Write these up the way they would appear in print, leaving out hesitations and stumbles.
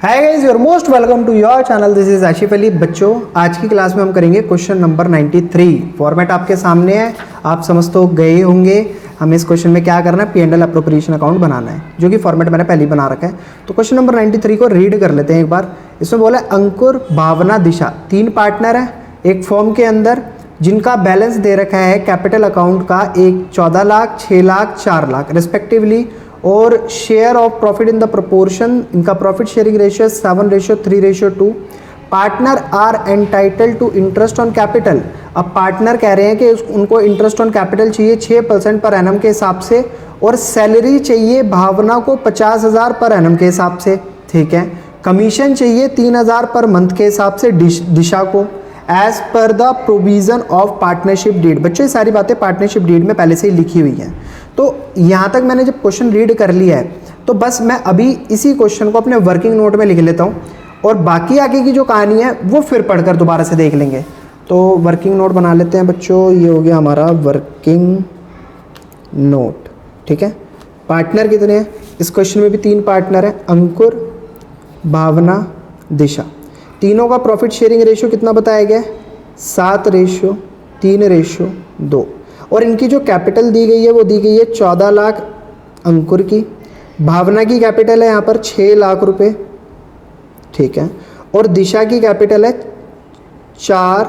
Hi guys, you're most welcome to your channel. This is Ashif Ali. बच्चों, आज की class में हम करेंगे क्वेश्चन नंबर 93। फॉर्मेट आपके सामने है, आप समझ तो गए होंगे। हमें इस क्वेश्चन में क्या करना है, P&L अप्रोप्रिएशन अकाउंट बनाना है, जो कि फॉर्मेट मैंने पहले ही बना रखा है। तो क्वेश्चन नंबर 93 को रीड कर लेते हैं एक बार। इसमें बोला अंकुर, भावना, दिशा, 3 पार्टनर है एक फॉर्म के अंदर, जिनका बैलेंस दे रखा है कैपिटल अकाउंट का 14 लाख, 6 लाख, 4 लाख रिस्पेक्टिवली, और share of profit in the proportion, इनका profit sharing ratio 7:3:2। Partner are entitled to interest on capital. अब पार्टनर कह रहे हैं कि उनको इंटरेस्ट ऑन कैपिटल चाहिए 6% पर एनम के हिसाब से, और सैलरी चाहिए भावना को 50,000 पर एनम के हिसाब से, ठीक है। कमीशन चाहिए 3,000 पर मंथ के हिसाब से दिशा को, एज पर the provision of partnership deed. बच्चों, ये सारी बातें पार्टनरशिप डीड में पहले से ही लिखी हुई हैं। तो यहाँ तक मैंने जब क्वेश्चन रीड कर लिया है, तो बस मैं अभी इसी क्वेश्चन को अपने वर्किंग नोट में लिख लेता हूँ, और बाकी आगे की जो कहानी है वो फिर पढ़कर दोबारा से देख लेंगे। तो वर्किंग नोट बना लेते हैं बच्चों। ये हो गया हमारा वर्किंग नोट, ठीक है। पार्टनर कितने हैं इस क्वेश्चन में? भी 3 पार्टनर हैं, अंकुर, भावना, दिशा। तीनों का प्रॉफिट शेयरिंग रेशियो कितना बताया गया है? 7:3:2। और इनकी जो कैपिटल दी गई है वो दी गई है 14 लाख अंकुर की। भावना की कैपिटल है यहाँ पर 6 लाख रुपए, ठीक है। और दिशा की कैपिटल है 4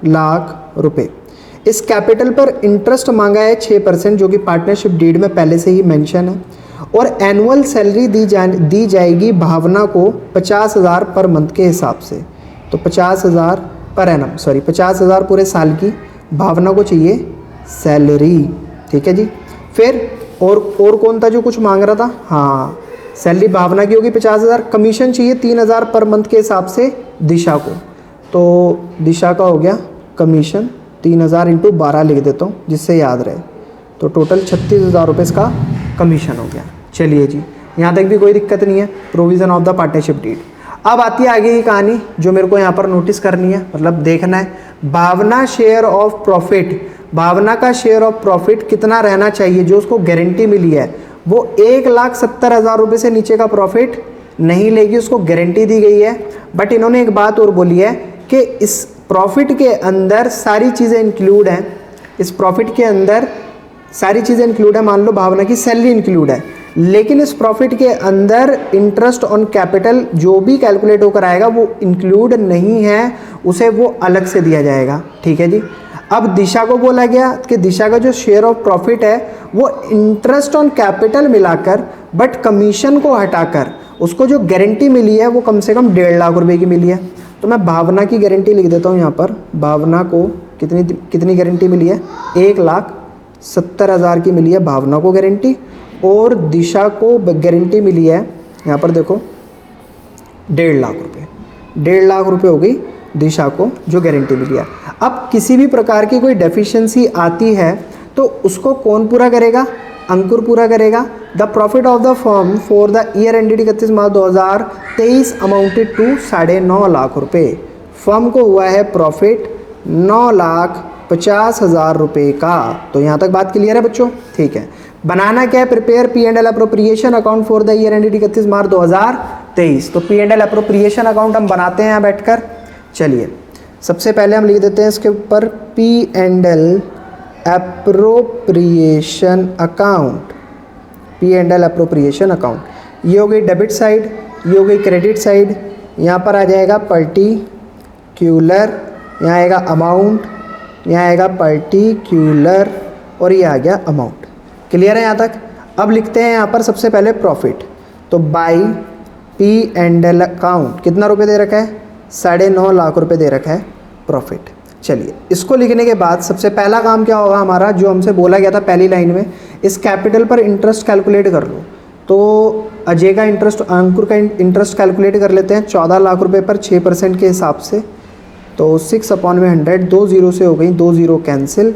लाख रुपए। इस कैपिटल पर इंटरेस्ट मांगा है 6%, जो कि पार्टनरशिप डीड में पहले से ही मेंशन है। और एनुअल सैलरी दी जाएगी भावना को 50,000 पर मंथ के हिसाब से। तो 50,000 पर एनम, 50,000 पूरे साल की भावना को चाहिए सैलरी, ठीक है जी। फिर और कौन था जो कुछ मांग रहा था? हाँ, सैलरी भावना की होगी 50,000, कमीशन चाहिए 3,000 पर मंथ के हिसाब से दिशा को। तो दिशा का हो गया कमीशन 3,000 × 12 लिख देता हूँ जिससे याद रहे। तो टोटल 36,000 रुपये इसका कमीशन हो गया। चलिए जी, यहाँ तक भी कोई दिक्कत नहीं है। Provision of the partnership deed. अब आती है आगे की कहानी, जो मेरे को यहाँ पर नोटिस करनी है, मतलब देखना है। भावना शेयर ऑफ प्रॉफिट, भावना का शेयर ऑफ प्रॉफिट कितना रहना चाहिए? जो उसको गारंटी मिली है वो 1,70,000 रुपये से नीचे का प्रॉफिट नहीं लेगी, उसको गारंटी दी गई है। बट इन्होंने एक बात और बोली है कि इस प्रॉफिट के अंदर सारी चीज़ें इंक्लूड हैं। इस प्रॉफिट के अंदर सारी चीज़ें इंक्लूड है। मान लो भावना की सैलरी इंक्लूड है, लेकिन इस प्रॉफिट के अंदर इंटरेस्ट ऑन कैपिटल जो भी कैलकुलेट होकर आएगा वो इंक्लूड नहीं है, उसे वो अलग से दिया जाएगा, ठीक है जी। अब दिशा को बोला गया कि दिशा का जो शेयर ऑफ प्रॉफिट है वो इंटरेस्ट ऑन कैपिटल मिलाकर, बट कमीशन को हटाकर उसको जो गारंटी मिली है वो कम से कम 1.5 लाख रुपए की मिली है। तो मैं भावना की गारंटी लिख देता हूँ यहाँ पर। भावना को कितनी गारंटी मिली है? 1,70,000 की मिली है भावना को गारंटी, और दिशा को गारंटी मिली है यहाँ पर देखो 1.5 लाख रुपये। 1.5 लाख रुपये हो गई दिशा को जो गारंटी मिली है। अब किसी भी प्रकार की कोई डेफिशिएंसी आती है तो उसको कौन पूरा करेगा? अंकुर पूरा करेगा। The profit of the firm for the year ended 31 March 2023 amounted to 9.5 lakh रुपये। फर्म को हुआ है प्रॉफिट 9,50,000 रुपये का। तो यहाँ तक बात क्लियर है बच्चों? ठीक है। बनाना क्या है? Prepare P&L appropriation account for the year ended 31 March 2023। तो P&L अप्रोप्रिएशन अकाउंट हम बनाते हैं यहाँ बैठकर। चलिए, सबसे पहले हम लिख देते हैं इसके ऊपर P&L appropriation account. P&L appropriation account, ये हो गई डेबिट साइड, ये हो गई क्रेडिट साइड। यहाँ पर आ जाएगा पर्टिक्यूलर, यहाँ आएगा अमाउंट, यहाँ आएगा पर्टिक्यूलर, और ये आ गया अमाउंट। क्लियर है यहाँ तक? अब लिखते हैं यहाँ पर सबसे पहले प्रॉफिट। तो बाई P&L अकाउंट कितना रुपये दे रखा है? 9.5 लाख रुपये दे रखा है प्रॉफिट। चलिए, इसको लिखने के बाद सबसे पहला काम क्या होगा हमारा, जो हमसे बोला गया था पहली लाइन में, इस कैपिटल पर इंटरेस्ट कैलकुलेट कर लो। तो अजय का इंटरेस्ट, अंकुर का इंटरेस्ट कैलकुलेट कर लेते हैं 14 लाख रुपये पर 6% के हिसाब से। तो 6/100, 2 0 से हो गई, 2 0 कैंसिल,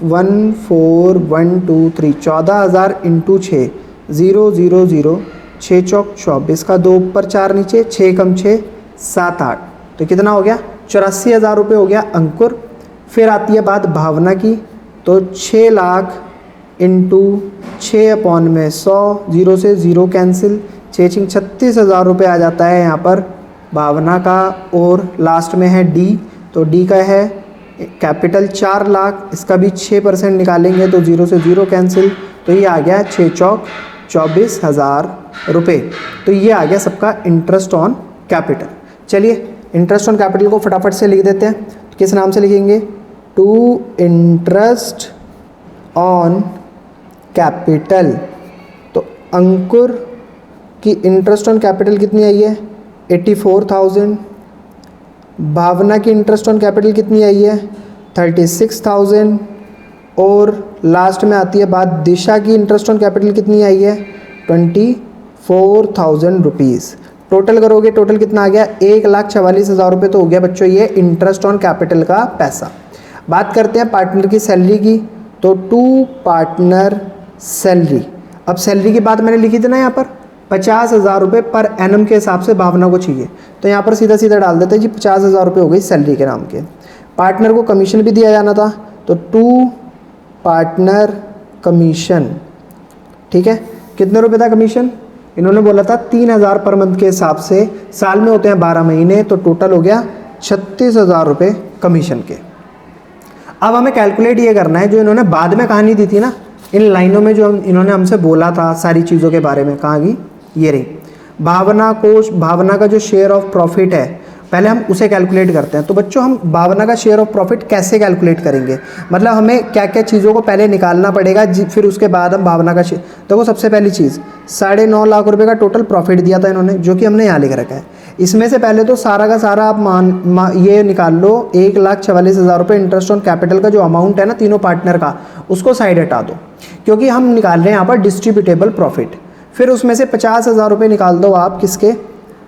1 4 1 2 3, 14,000 × 6, 0 0 0, 6 चौक 24 का, 2 ऊपर 4 नीचे, 6 कम 6 7 8। तो कितना हो गया? 84,000 रुपये हो गया अंकुर। फिर आती है बात भावना की। तो 6 लाख × 6/100, 0 से 0 कैंसिल, 6 छिंग 36,000 रुपये आ जाता है यहाँ पर भावना का। और लास्ट में है डी, तो डी का है कैपिटल 4 लाख, इसका भी 6% निकालेंगे तो 0 से 0 कैंसिल, तो ये आ गया 6 चौक 24,000 रुपये। तो ये आ गया सबका इंटरेस्ट ऑन कैपिटल। चलिए इंटरेस्ट ऑन कैपिटल को फटाफट से लिख देते हैं। किस नाम से लिखेंगे? To interest on capital. तो अंकुर की इंटरेस्ट ऑन कैपिटल कितनी आई है? 84,000। भावना की इंटरेस्ट ऑन कैपिटल कितनी आई है? 36,000। और लास्ट में आती है बात दिशा की इंटरेस्ट ऑन कैपिटल कितनी आई है? 24,000 रुपीज़। टोटल करोगे, टोटल कितना आ गया? 1,44,000 रुपये तो हो गया बच्चों ये इंटरेस्ट ऑन कैपिटल का पैसा। बात करते हैं पार्टनर की सैलरी की, तो टू पार्टनर सैलरी। अब सैलरी की बात मैंने लिखी थी ना यहाँ पर 50,000 रुपये पर एनम के हिसाब से भावना को चाहिए, तो यहाँ पर सीधा सीधा डाल देते हैं जी 50,000 रुपये हो गई सैलरी के नाम के। पार्टनर को कमीशन भी दिया जाना था, तो टू पार्टनर कमीशन। ठीक है, कितने रुपये था कमीशन? इन्होंने बोला था 3,000 पर मंथ के हिसाब से, साल में होते हैं 12 महीने, तो टोटल हो गया 36,000 रुपये कमीशन के। अब हमें कैलकुलेट ये करना है, जो इन्होंने बाद में कहानी दी थी ना, इन लाइनों में जो इन्होंने हमसे बोला था सारी चीज़ों के बारे में, कहाँ की ये रही। भावना का जो शेयर ऑफ प्रॉफिट है, पहले हम उसे कैलकुलेट करते हैं। तो बच्चों हम भावना का शेयर ऑफ प्रॉफिट कैसे कैलकुलेट करेंगे, मतलब हमें क्या क्या चीज़ों को पहले निकालना पड़ेगा, फिर उसके बाद हम भावना का शेयर। देखो सबसे पहली चीज़ 9.5 लाख रुपए का टोटल प्रॉफिट दिया था इन्होंने, जो कि हमने यहाँ लिख रखा है। इसमें से पहले तो सारा का सारा आप ये निकाल लो 1,44,000 रुपये इंटरेस्ट ऑन कैपिटल का जो अमाउंट है ना तीनों पार्टनर का, उसको साइड हटा दो, क्योंकि हम निकाल रहे हैं यहाँ पर डिस्ट्रीब्यूटेबल प्रॉफिट। फिर उसमें से 50,000 रुपये निकाल दो आप, किसके?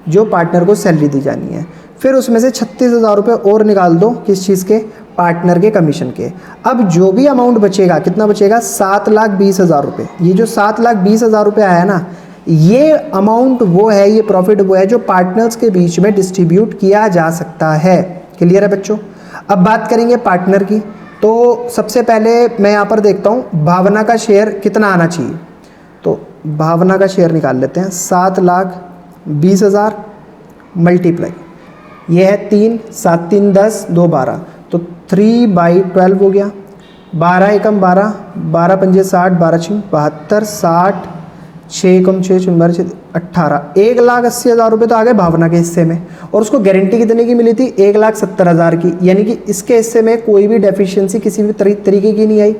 जो पार्टनर को सैलरी दी जानी है। फिर उसमें से 36,000 रुपये और निकाल दो, किस चीज़ के? पार्टनर के कमीशन के। अब जो भी अमाउंट बचेगा, कितना बचेगा? 7,20,000 रुपये। ये जो 7,20,000 रुपये आया ना, ये अमाउंट वो है, ये प्रॉफिट वो है जो पार्टनर्स के बीच में डिस्ट्रीब्यूट किया जा सकता है। क्लियर है बच्चों? अब बात करेंगे पार्टनर की, तो सबसे पहले मैं यहाँ पर देखता हूँ भावना का शेयर कितना आना चाहिए। तो भावना का शेयर निकाल लेते हैं, 7,20,000 मल्टीप्लाई, ये है 3, 7 3 10, 2 12, तो 3/12 हो गया। 12 एकम 12, 12 पंजे 60, 12 छिंग 72, 60, 6 एकम 6 6 18, 1,80,000 रुपये तो आ गए भावना के हिस्से में। और उसको गारंटी कितने की मिली थी? 1,70,000 की, यानी कि इसके हिस्से में कोई भी डेफिशिएंसी किसी भी तरीके की नहीं आई।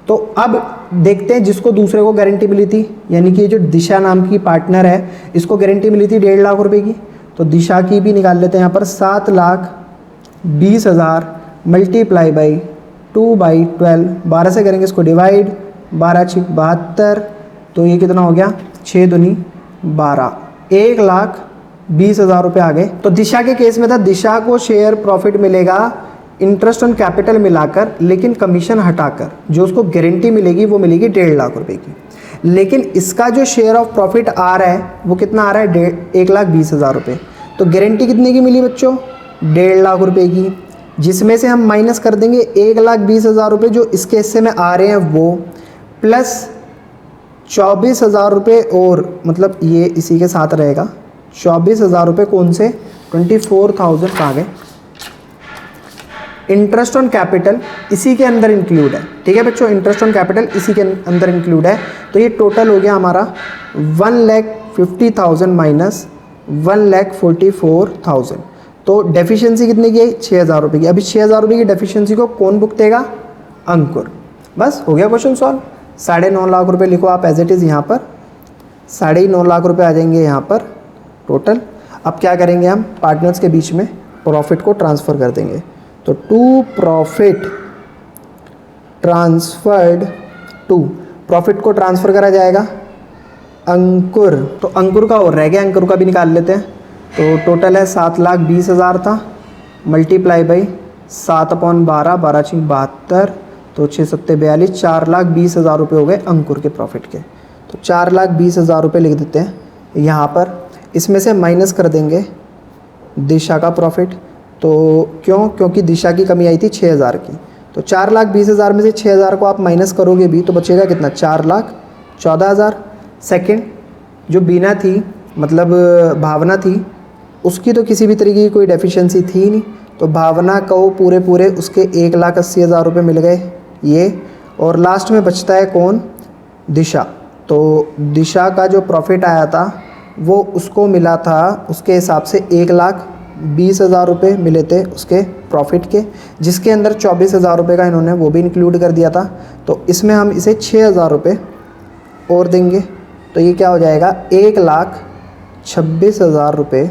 तो अब देखते हैं जिसको दूसरे को गारंटी मिली थी, यानी कि ये जो दिशा नाम की पार्टनर है, इसको गारंटी मिली थी 1.5 लाख रुपए की। तो दिशा की भी निकाल लेते हैं यहाँ पर, 7,20,000 मल्टीप्लाई बाई 2/12, 12 से करेंगे इसको डिवाइड, 12 छिक 72, तो ये कितना हो गया? 6 दूनी 12, 1,20,000 रुपये आ गए। तो दिशा के केस में था, दिशा को शेयर प्रॉफिट मिलेगा इंटरेस्ट ऑन कैपिटल मिलाकर, लेकिन कमीशन हटाकर जो उसको गारंटी मिलेगी वो मिलेगी 1.5 लाख रुपए की। लेकिन इसका जो शेयर ऑफ प्रॉफिट आ रहा है वो कितना आ रहा है? 1,20,000 रुपये। तो गारंटी कितने की मिली बच्चों? 1.5 लाख रुपए की, जिसमें से हम माइनस कर देंगे 1,20,000 रुपये जो इसके हिस्से में आ रहे हैं वो, प्लस 24,000 रुपये, और मतलब ये इसी के साथ रहेगा 24,000 रुपये। कौन से? 24,000 आ गए। इंटरेस्ट ऑन कैपिटल इसी के अंदर इंक्लूड है। ठीक है बच्चों, इंटरेस्ट ऑन कैपिटल इसी के अंदर इंक्लूड है। तो ये टोटल हो गया हमारा 1,50,000 माइनस 1,44,000। तो डेफिशिएंसी कितने की आई? 6,000 रुपये की। अभी 6,000 रुपये की डेफिशिएंसी को कौन भुगतेगा? अंकुर। बस हो गया क्वेश्चन सॉल्व। 9.5 लाख रुपये लिखो आप एज इट इज़ यहाँ पर, 9.5 लाख रुपये आ जाएंगे यहाँ पर टोटल। अब क्या करेंगे हम? पार्टनर्स के बीच में प्रॉफिट को ट्रांसफ़र कर देंगे। तो to profit transferred to, profit को ट्रांसफ़र करा जाएगा अंकुर। तो अंकुर का और रह गया, अंकुर का भी निकाल लेते हैं। तो टोटल है 7,20,000 था, मल्टीप्लाई बाई 7/12, 12 छिंग 72, तो 6 7 42, 4,20,000 रुपये हो गए अंकुर के प्रॉफिट के। तो 4,20,000 रुपये लिख देते हैं यहाँ पर। इसमें से माइनस कर देंगे दिशा का प्रॉफिट। तो क्यों? क्योंकि दिशा की कमी आई थी 6,000 की। तो 4,20,000 में से 6,000 को आप माइनस करोगे भी तो बचेगा कितना? 4,14,000। सेकंड जो बीना थी मतलब भावना थी, उसकी तो किसी भी तरीके की कोई डेफिशिएंसी थी ही नहीं, तो भावना को पूरे पूरे उसके 1,80,000 रुपये मिल गए ये। और लास्ट में बचता है कौन, दिशा। तो दिशा का जो प्रॉफिट आया था वो उसको मिला था उसके हिसाब से 1,20,000 रुपये मिले थे उसके प्रॉफिट के, जिसके अंदर 24,000 रुपये का इन्होंने वो भी इंक्लूड कर दिया था। तो इसमें हम इसे 6,000 रुपये और देंगे, तो ये क्या हो जाएगा 1,26,000 रुपये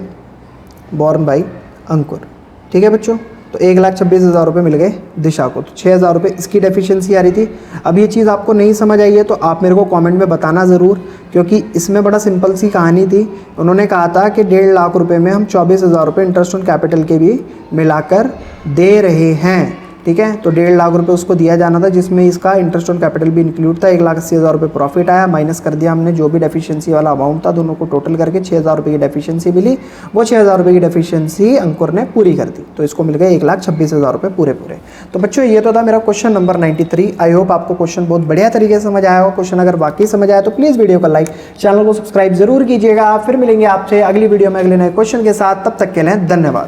बॉर्न बाई अंकुर। ठीक है बच्चों, तो 1,26,000 रुपये मिल गए दिशा को, तो 6,000 रुपये इसकी डेफिशिएंसी आ रही थी। अब ये चीज़ आपको नहीं समझ आई है तो आप मेरे को कमेंट में बताना ज़रूर, क्योंकि इसमें बड़ा सिंपल सी कहानी थी। उन्होंने कहा था कि 1.5 लाख रुपये में हम 24,000 रुपये इंटरेस्ट ऑन कैपिटल के भी मिलाकर दे रहे हैं। ठीक है, तो 1.5 लाख रुपये उसको दिया जाना था, जिसमें इसका इंटरेस्ट ऑन कैपिटल भी इंक्लूड था। 1,80,000 रुपये प्रॉफिट आया, माइनस कर दिया हमने जो भी डेफिशिएंसी वाला अमाउंट था, दोनों को टोटल करके 6,000 रुपये की डेफिशिएंसी मिली। वो 6,000 रुपये की डेफिशिएंसी अंकुर ने पूरी कर दी, तो इसको मिल गए 1,26,000 रुपये पूरे पूरे। तो बच्चों ये तो था मेरा क्वेश्चन नंबर 93। आई होप आपको क्वेश्चन बहुत बढ़िया तरीके से समझ आया होगा। क्वेश्चन अगर वाकई समझ आया तो प्लीज़ वीडियो को लाइक, चैनल को सब्सक्राइब जरूर कीजिएगा। फिर मिलेंगे आपसे अगली वीडियो में अगले नए क्वेश्चन के साथ, तब तक के लिए धन्यवाद।